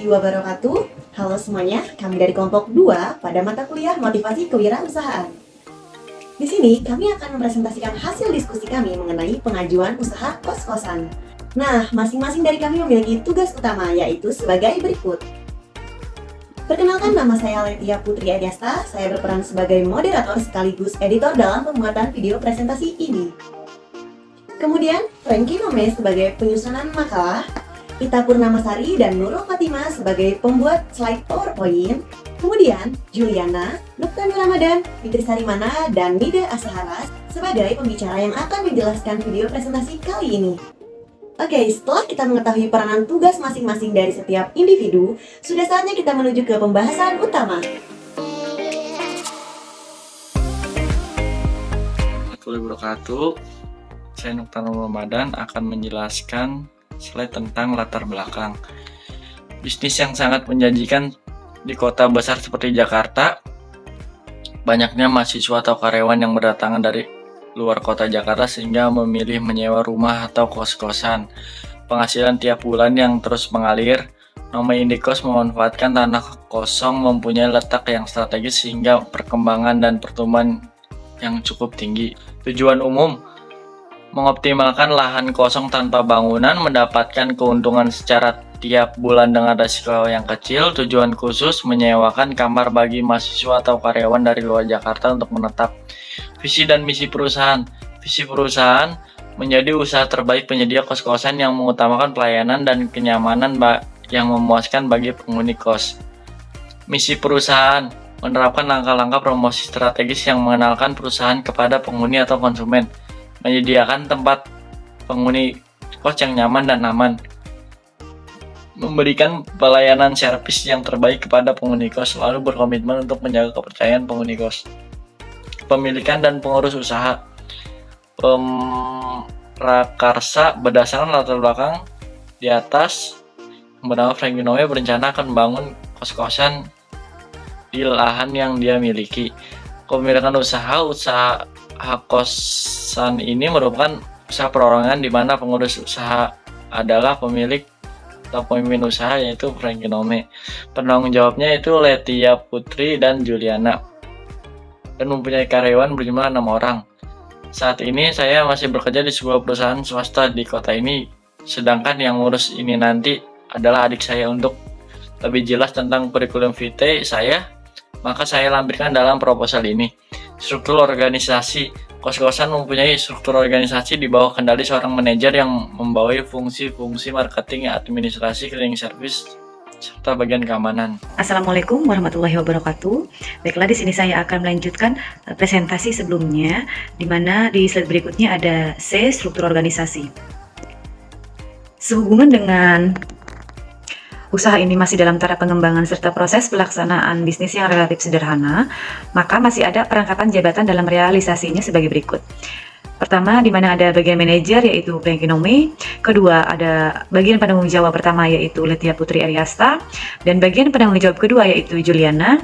warahmatullahi wabarakatuh. Halo semuanya, kami dari kelompok 2 pada mata kuliah Motivasi Kewirausahaan. Di sini kami akan mempresentasikan hasil diskusi kami mengenai pengajuan usaha kos-kosan. Nah, masing-masing dari kami memiliki tugas utama, yaitu sebagai berikut. Perkenalkan, nama saya Letia Putri Adiasta. Saya berperan sebagai moderator sekaligus editor dalam pembuatan video presentasi ini. Kemudian, Frankie Nome sebagai penyusunan makalah, Ita Purnamasari dan Nurul Fatimah sebagai pembuat slide PowerPoint. Kemudian, Juliana, Nuktani Ramadan, Fitri Sarimana, dan Nida Asahara sebagai pembicara yang akan menjelaskan video presentasi kali ini. Oke, setelah kita mengetahui peranan tugas masing-masing dari setiap individu, sudah saatnya kita menuju ke pembahasan utama. Assalamualaikum wabarakatuh. Saya Nuktani Ramadan akan menjelaskan slide tentang latar belakang bisnis yang sangat menjanjikan di kota besar seperti Jakarta. Banyaknya mahasiswa atau karyawan yang berdatangan dari luar kota Jakarta sehingga memilih menyewa rumah atau kos-kosan. Penghasilan tiap bulan yang terus mengalir. Nome Indikos memanfaatkan tanah kosong mempunyai letak yang strategis sehingga perkembangan dan pertumbuhan yang cukup tinggi. Tujuan umum: mengoptimalkan lahan kosong tanpa bangunan, mendapatkan keuntungan secara tiap bulan dengan resiko yang kecil. Tujuan khusus: menyewakan kamar bagi mahasiswa atau karyawan dari luar Jakarta untuk menetap. Visi dan misi perusahaan: visi perusahaan menjadi usaha terbaik penyedia kos-kosan yang mengutamakan pelayanan dan kenyamanan yang memuaskan bagi penghuni kos. Misi perusahaan: menerapkan langkah-langkah promosi strategis yang mengenalkan perusahaan kepada penghuni atau konsumen, menyediakan tempat penghuni kos yang nyaman dan aman, memberikan pelayanan servis yang terbaik kepada penghuni kos, selalu berkomitmen untuk menjaga kepercayaan penghuni kos. Pemilikan dan pengurus usaha: Prakarsa berdasarkan latar belakang di atas, yang bernama Frankie Nome berencana akan membangun kos-kosan di lahan yang dia miliki. Kepemilikan usaha kosan ini merupakan usaha perorangan di mana pengurus usaha adalah pemilik atau pemimpin usaha, yaitu Frankie Nome. Penanggung jawabnya itu Letia Putri dan Juliana, dan mempunyai karyawan berjumlah 6 orang. Saat ini saya masih bekerja di sebuah perusahaan swasta di kota ini, sedangkan yang ngurus ini nanti adalah adik saya. Untuk lebih jelas tentang kurikulum vitae saya, maka saya lampirkan dalam proposal ini. Struktur organisasi: kos-kosan mempunyai struktur organisasi di bawah kendali seorang manajer yang membawahi fungsi-fungsi marketing, administrasi, cleaning service, serta bagian keamanan. Assalamualaikum warahmatullahi wabarakatuh. Baiklah, di sini saya akan melanjutkan presentasi sebelumnya, di mana di slide berikutnya ada C, struktur organisasi. Sehubungan dengan usaha ini masih dalam tahap pengembangan serta proses pelaksanaan bisnis yang relatif sederhana, maka masih ada perangkatan jabatan dalam realisasinya sebagai berikut. Pertama, di mana ada bagian manajer, yaitu Frankie Nome. Kedua, ada bagian penanggung jawab pertama, yaitu Letia Putri Adiasta, dan bagian penanggung jawab kedua, yaitu Juliana.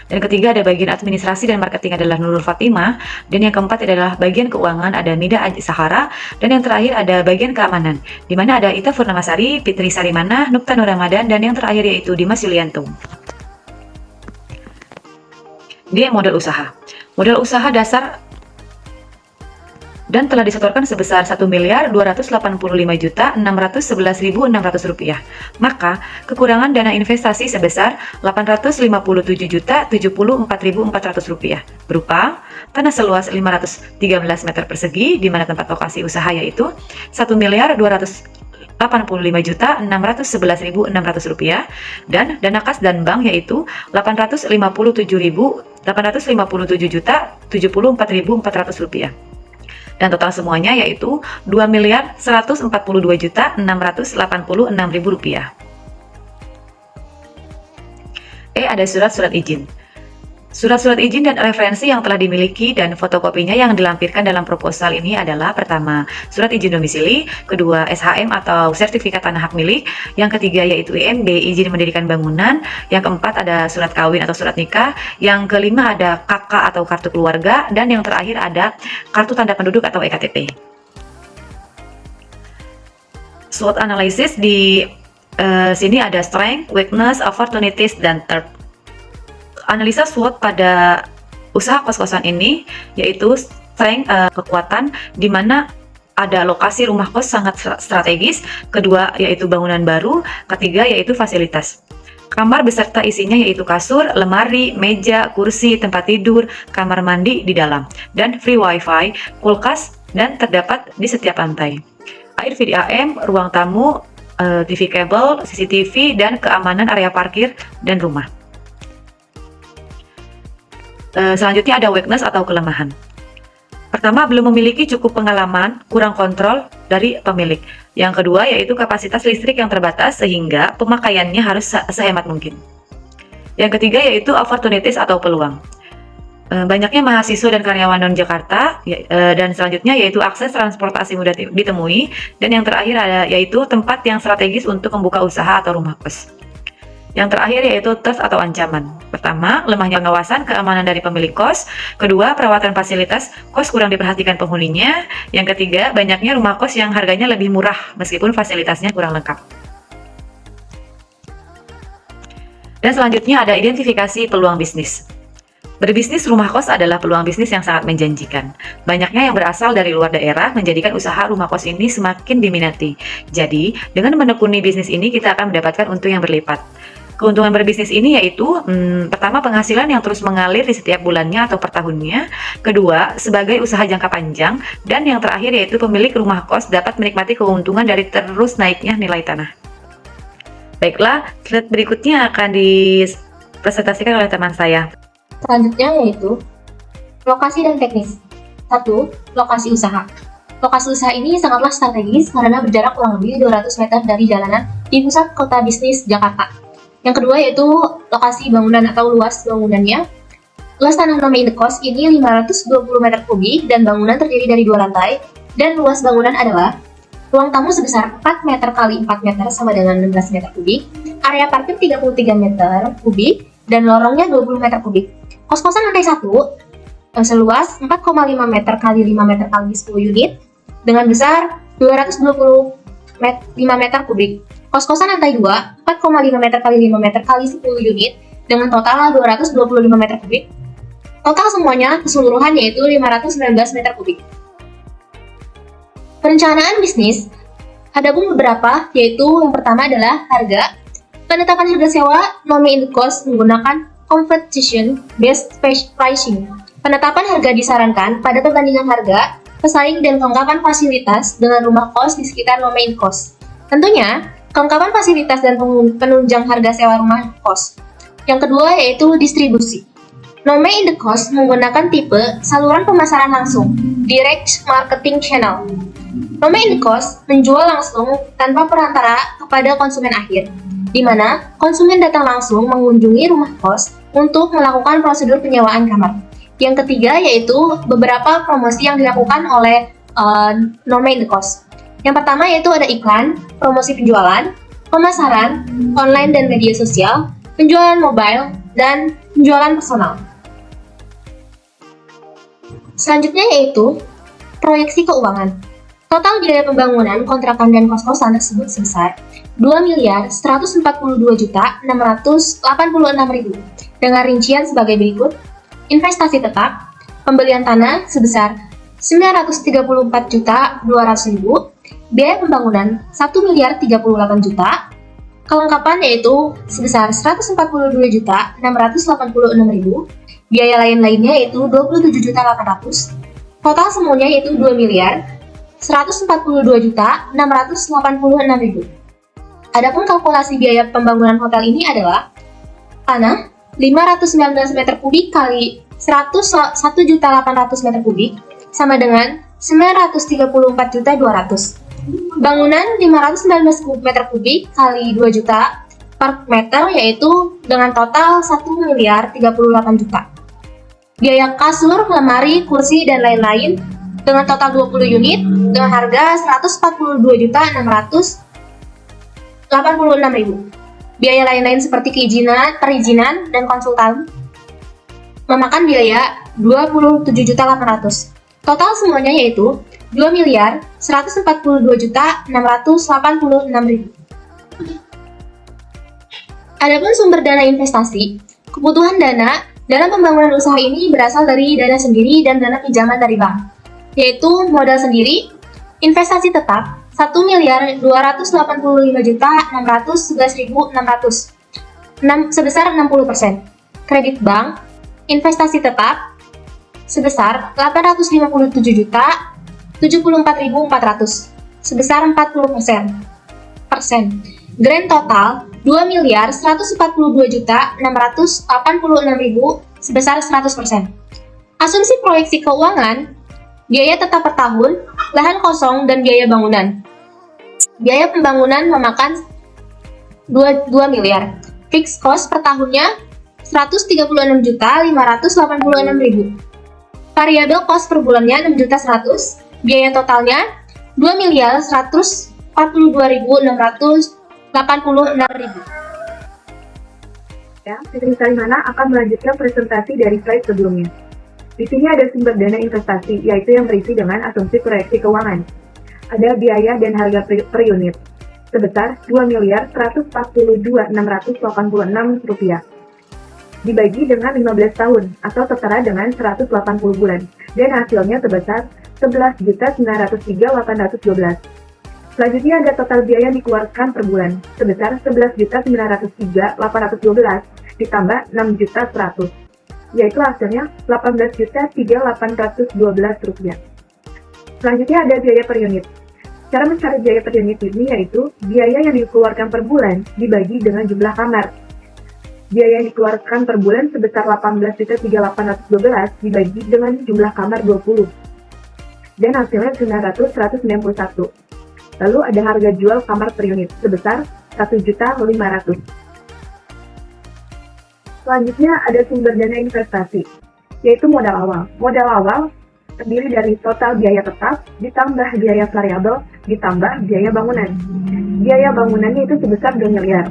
Dan ketiga, ada bagian administrasi dan marketing adalah Nurul Fatimah, dan yang keempat adalah bagian keuangan ada Nida Asahara, dan yang terakhir ada bagian keamanan, di mana ada Ita Purnamasari, Fitri Sarimana, Nuktani Ramadan, dan yang terakhir yaitu Dimas Yulianto. Dia modal usaha. Modal usaha dasar dan telah disetorkan sebesar Rp1.285.611.600. Maka kekurangan dana investasi sebesar Rp857.074.400 berupa tanah seluas 513 meter persegi, di mana tempat lokasi usaha yaitu Rp1.285.611.600, dan dana kas dan bank yaitu Rp857.074.400, dan total semuanya yaitu Rp2.142.686.000. Ada surat-surat izin. Surat-surat izin dan referensi yang telah dimiliki dan fotokopinya yang dilampirkan dalam proposal ini adalah: pertama, surat izin domisili; kedua, SHM atau sertifikat tanah hak milik; yang ketiga yaitu IMB, izin mendirikan bangunan; yang keempat ada surat kawin atau surat nikah; yang kelima ada KK atau kartu keluarga; dan yang terakhir ada kartu tanda penduduk atau EKTP. SWOT analisis Sini ada strength, weakness, opportunities, dan threat. Analisa SWOT pada usaha kos-kosan ini yaitu strength, kekuatan, di mana ada lokasi rumah kos sangat strategis, kedua yaitu bangunan baru, ketiga yaitu fasilitas. Kamar beserta isinya yaitu kasur, lemari, meja, kursi, tempat tidur, kamar mandi di dalam, dan free wifi, kulkas, dan terdapat di setiap lantai. Air VDAM, ruang tamu, TV kabel, CCTV, dan keamanan area parkir dan rumah. Selanjutnya ada weakness atau kelemahan. Pertama, belum memiliki cukup pengalaman, kurang kontrol dari pemilik. Yang kedua, yaitu kapasitas listrik yang terbatas sehingga pemakaiannya harus sehemat mungkin. Yang ketiga, yaitu opportunities atau peluang. Banyaknya mahasiswa dan karyawan non-Jakarta, dan selanjutnya yaitu akses transportasi mudah ditemui, dan yang terakhir yaitu tempat yang strategis untuk membuka usaha atau rumah kos. Yang terakhir yaitu threat atau ancaman. Pertama, lemahnya pengawasan keamanan dari pemilik kos. Kedua, perawatan fasilitas kos kurang diperhatikan penghuninya. Yang ketiga, banyaknya rumah kos yang harganya lebih murah meskipun fasilitasnya kurang lengkap. Dan selanjutnya ada identifikasi peluang bisnis. Berbisnis rumah kos adalah peluang bisnis yang sangat menjanjikan. Banyaknya yang berasal dari luar daerah menjadikan usaha rumah kos ini semakin diminati. Jadi, dengan menekuni bisnis ini kita akan mendapatkan untung yang berlipat. Keuntungan berbisnis ini yaitu pertama, penghasilan yang terus mengalir di setiap bulannya atau per tahunnya. Kedua, sebagai usaha jangka panjang. Dan yang terakhir yaitu pemilik rumah kos dapat menikmati keuntungan dari terus naiknya nilai tanah. Baiklah, slide berikutnya akan dipresentasikan oleh teman saya. Selanjutnya yaitu lokasi dan teknis. 1. Lokasi usaha. Lokasi usaha ini sangatlah strategis karena berjarak kurang lebih 200 meter dari jalanan di pusat kota bisnis Jakarta. Yang kedua yaitu lokasi bangunan atau luas bangunannya. Luas tanah Nome Indekos ini 520 meter kubik dan bangunan terdiri dari 2 lantai. Dan luas bangunan adalah ruang tamu sebesar 4 meter kali 4 meter sama dengan 16 meter kubik, area parkir 33 meter kubik, dan lorongnya 20 meter kubik. Kos-kosan lantai 1 seluas 4,5 meter kali 5 meter kali 10 unit dengan besar 225 meter kubik. Kos-kosan lantai 2 4,5 meter kali 5 meter kali 10 unit dengan total 225 meter kubik. Total semuanya keseluruhan yaitu 519 meter kubik. Perencanaan bisnis ada pun beberapa, yaitu yang pertama adalah harga. Penetapan harga sewa Nome Indekos menggunakan competition based pricing. Penetapan harga disarankan pada perbandingan harga, pesaing, dan kelengkapan fasilitas dengan rumah kos di sekitar Nome Indekos. Tentunya, kelengkapan fasilitas dan penunjang harga sewa rumah kos. Yang kedua yaitu distribusi. Nome Indekos menggunakan tipe saluran pemasaran langsung, direct marketing channel. Nome Indekos menjual langsung tanpa perantara kepada konsumen akhir, di mana konsumen datang langsung mengunjungi rumah kos untuk melakukan prosedur penyewaan kamar. Yang ketiga yaitu beberapa promosi yang dilakukan oleh Nome Indekos. Yang pertama yaitu ada iklan, promosi penjualan, pemasaran, online dan media sosial, penjualan mobile, dan penjualan personal. Selanjutnya yaitu proyeksi keuangan. Total biaya pembangunan kontrakan dan kos-kosan tersebut sebesar 2.122.686.000 dengan rincian sebagai berikut. Investasi tetap, pembelian tanah sebesar 934.200.000, biaya pembangunan 1.038.000.000, kelengkapan yaitu sebesar 142.686.000, biaya lain-lainnya yaitu 27.800.000, total semuanya yaitu 2.142.686.000. Adapun kalkulasi biaya pembangunan hotel ini adalah tanah 519 meter kubik kali 101.800 meter kubik sama dengan 934.200. Bangunan 519 meter kubik kali 2 juta per meter yaitu dengan total 1.038.000.000. Biaya kasur, lemari, kursi, dan lain-lain dengan total 20 unit dengan harga 142.686.000. Biaya lain-lain seperti perizinan, dan konsultan memakan biaya 27.800.000. Total semuanya yaitu 2.142.686.000. Adapun sumber dana investasi, kebutuhan dana dalam pembangunan usaha ini berasal dari dana sendiri dan dana pinjaman dari bank, yaitu modal sendiri, investasi tetap, 1.285.611.600 sebesar 60%, kredit bank, investasi tetap sebesar 857.074.400 sebesar 40%. Grand total 2.142.686.000 sebesar 100%. Asumsi proyeksi keuangan, biaya tetap per tahun, lahan kosong, dan biaya bangunan. Biaya pembangunan memakan 2 miliar. Fixed cost per tahunnya 136.586.000. Variable cost per bulannya 6.100.000. Biaya totalnya 2.142.686.000. Ya, Fitri Salimana akan melanjutkan presentasi dari slide sebelumnya. Di sini ada sumber dana investasi, yaitu yang berisi dengan asumsi proyeksi keuangan. Ada biaya dan harga per unit sebesar Rp2.142.686 dibagi dengan 15 tahun atau setara dengan 180 bulan dan hasilnya sebesar 11.903.812. Selanjutnya ada total biaya yang dikeluarkan per bulan sebesar 11.903.812 ditambah 6.100.000, yaitu hasilnya Rp18.3.812. Selanjutnya ada biaya per unit. Cara mencari biaya per unit ini yaitu biaya yang dikeluarkan per bulan dibagi dengan jumlah kamar. Biaya yang dikeluarkan per bulan sebesar 18.3.812 dibagi dengan jumlah kamar 20. Dan hasilnya 191. Lalu ada harga jual kamar per unit sebesar 1.500.000. Selanjutnya ada sumber dana investasi, yaitu modal awal. Modal awal terdiri dari total biaya tetap, ditambah biaya variabel, ditambah biaya bangunan. Biaya bangunannya itu sebesar 2 miliar.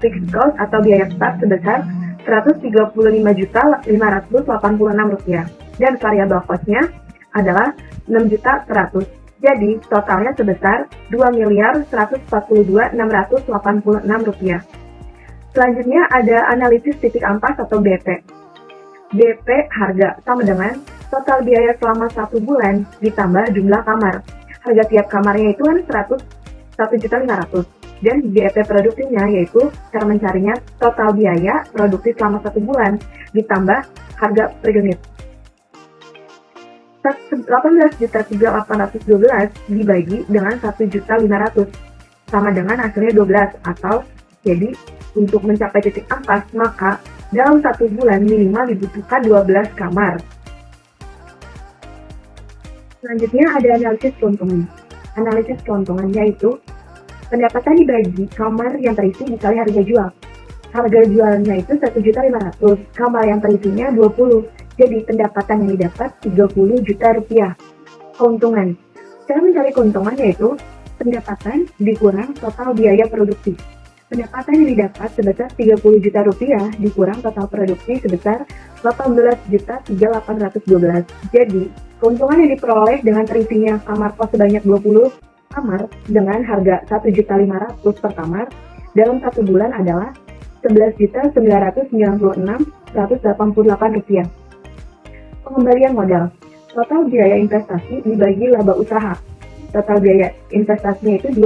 Fixed cost atau biaya tetap sebesar Rp135.586. Dan variabel cost-nya adalah Rp6.100.000. Jadi, totalnya sebesar Rp2.142.686. Selanjutnya ada analisis titik ampas atau BP. BP harga sama dengan total biaya selama 1 bulan ditambah jumlah kamar. Harga tiap kamarnya itu kan 1.500.000. Dan BEP produktifnya yaitu cara mencarinya total biaya produktif selama 1 bulan ditambah harga per unit. 18.3.812 dibagi dengan 1.500.000 sama dengan hasilnya 12, atau jadi untuk mencapai titik ampas maka dalam 1 bulan minimal dibutuhkan 12 kamar. Selanjutnya ada analisis keuntungan. Analisis keuntungan yaitu pendapatan dibagi kamar yang terisi dikali harga jual. Harga jualnya itu 1.500.000, kamar yang terisinya 20. Jadi pendapatan yang didapat 30 juta rupiah. Keuntungan. Cara mencari keuntungan yaitu pendapatan dikurang total biaya produksi. Pendapatan yang didapat sebesar 30 juta rupiah dikurang total produksi sebesar 18.3.812. Jadi, keuntungan yang diperoleh dengan terisinya kamar kos sebanyak 20 kamar dengan harga 1.500.000 per kamar dalam 1 bulan adalah 11.996.188 rupiah. Pengembalian modal. Total biaya investasi dibagi laba usaha. Total biaya investasinya itu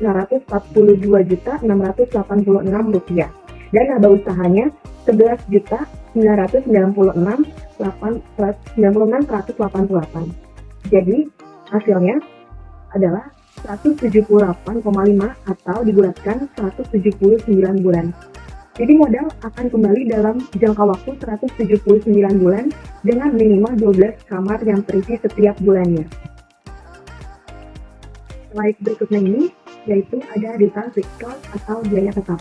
2.942.686 rupiah. Dan laba usahanya 11.996.188. Jadi hasilnya adalah 178,5 atau dibulatkan 179 bulan. Jadi modal akan kembali dalam jangka waktu 179 bulan dengan minimal 12 kamar yang terisi setiap bulannya. Slide berikutnya ini yaitu ada detail fixed cost atau biaya tetap.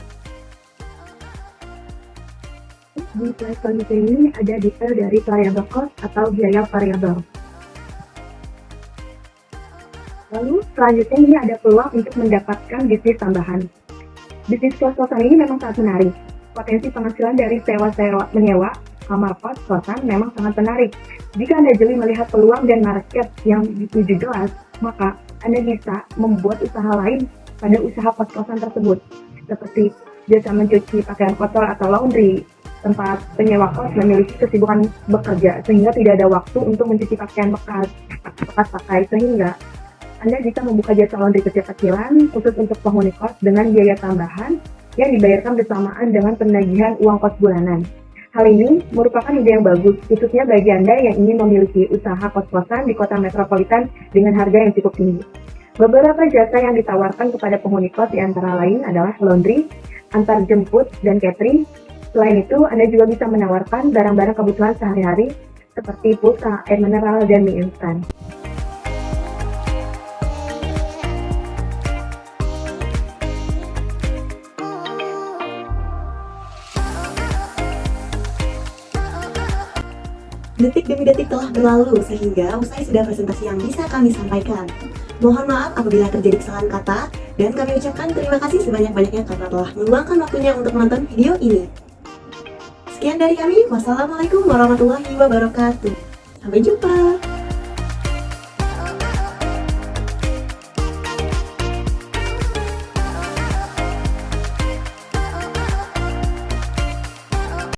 Di slide selanjutnya ini ada detail dari variable cost atau biaya variabel. Lalu selanjutnya ini ada peluang untuk mendapatkan bisnis tambahan. Bisnis kos-kosan ini memang sangat menarik. Potensi penghasilan dari sewa-sewa menyewa kamar kos-kosan memang sangat menarik. Jika Anda jeli melihat peluang dan market yang dituju jelas, maka Anda bisa membuat usaha lain pada usaha kos-kosan tersebut, seperti jasa mencuci pakaian kotor atau laundry. Tempat penyewa kos memiliki kesibukan bekerja sehingga tidak ada waktu untuk mencuci pakaian bekas pakai, sehingga Anda bisa membuka jasa laundry kecil-kecilan khusus untuk penghuni kos dengan biaya tambahan yang dibayarkan bersamaan dengan penagihan uang kos bulanan. Hal ini merupakan ide yang bagus, khususnya bagi Anda yang ingin memiliki usaha kos-kosan di kota metropolitan dengan harga yang cukup tinggi. Beberapa jasa yang ditawarkan kepada penghuni kos antara lain adalah laundry, antar jemput, dan catering. Selain itu, Anda juga bisa menawarkan barang-barang kebutuhan sehari-hari seperti pulsa, air mineral, dan mie instan. Detik demi detik telah berlalu sehingga usai sudah presentasi yang bisa kami sampaikan. Mohon maaf apabila terjadi kesalahan kata dan kami ucapkan terima kasih sebanyak-banyaknya karena telah meluangkan waktunya untuk menonton video ini. Sekian dari kami, wassalamualaikum warahmatullahi wabarakatuh. Sampai jumpa.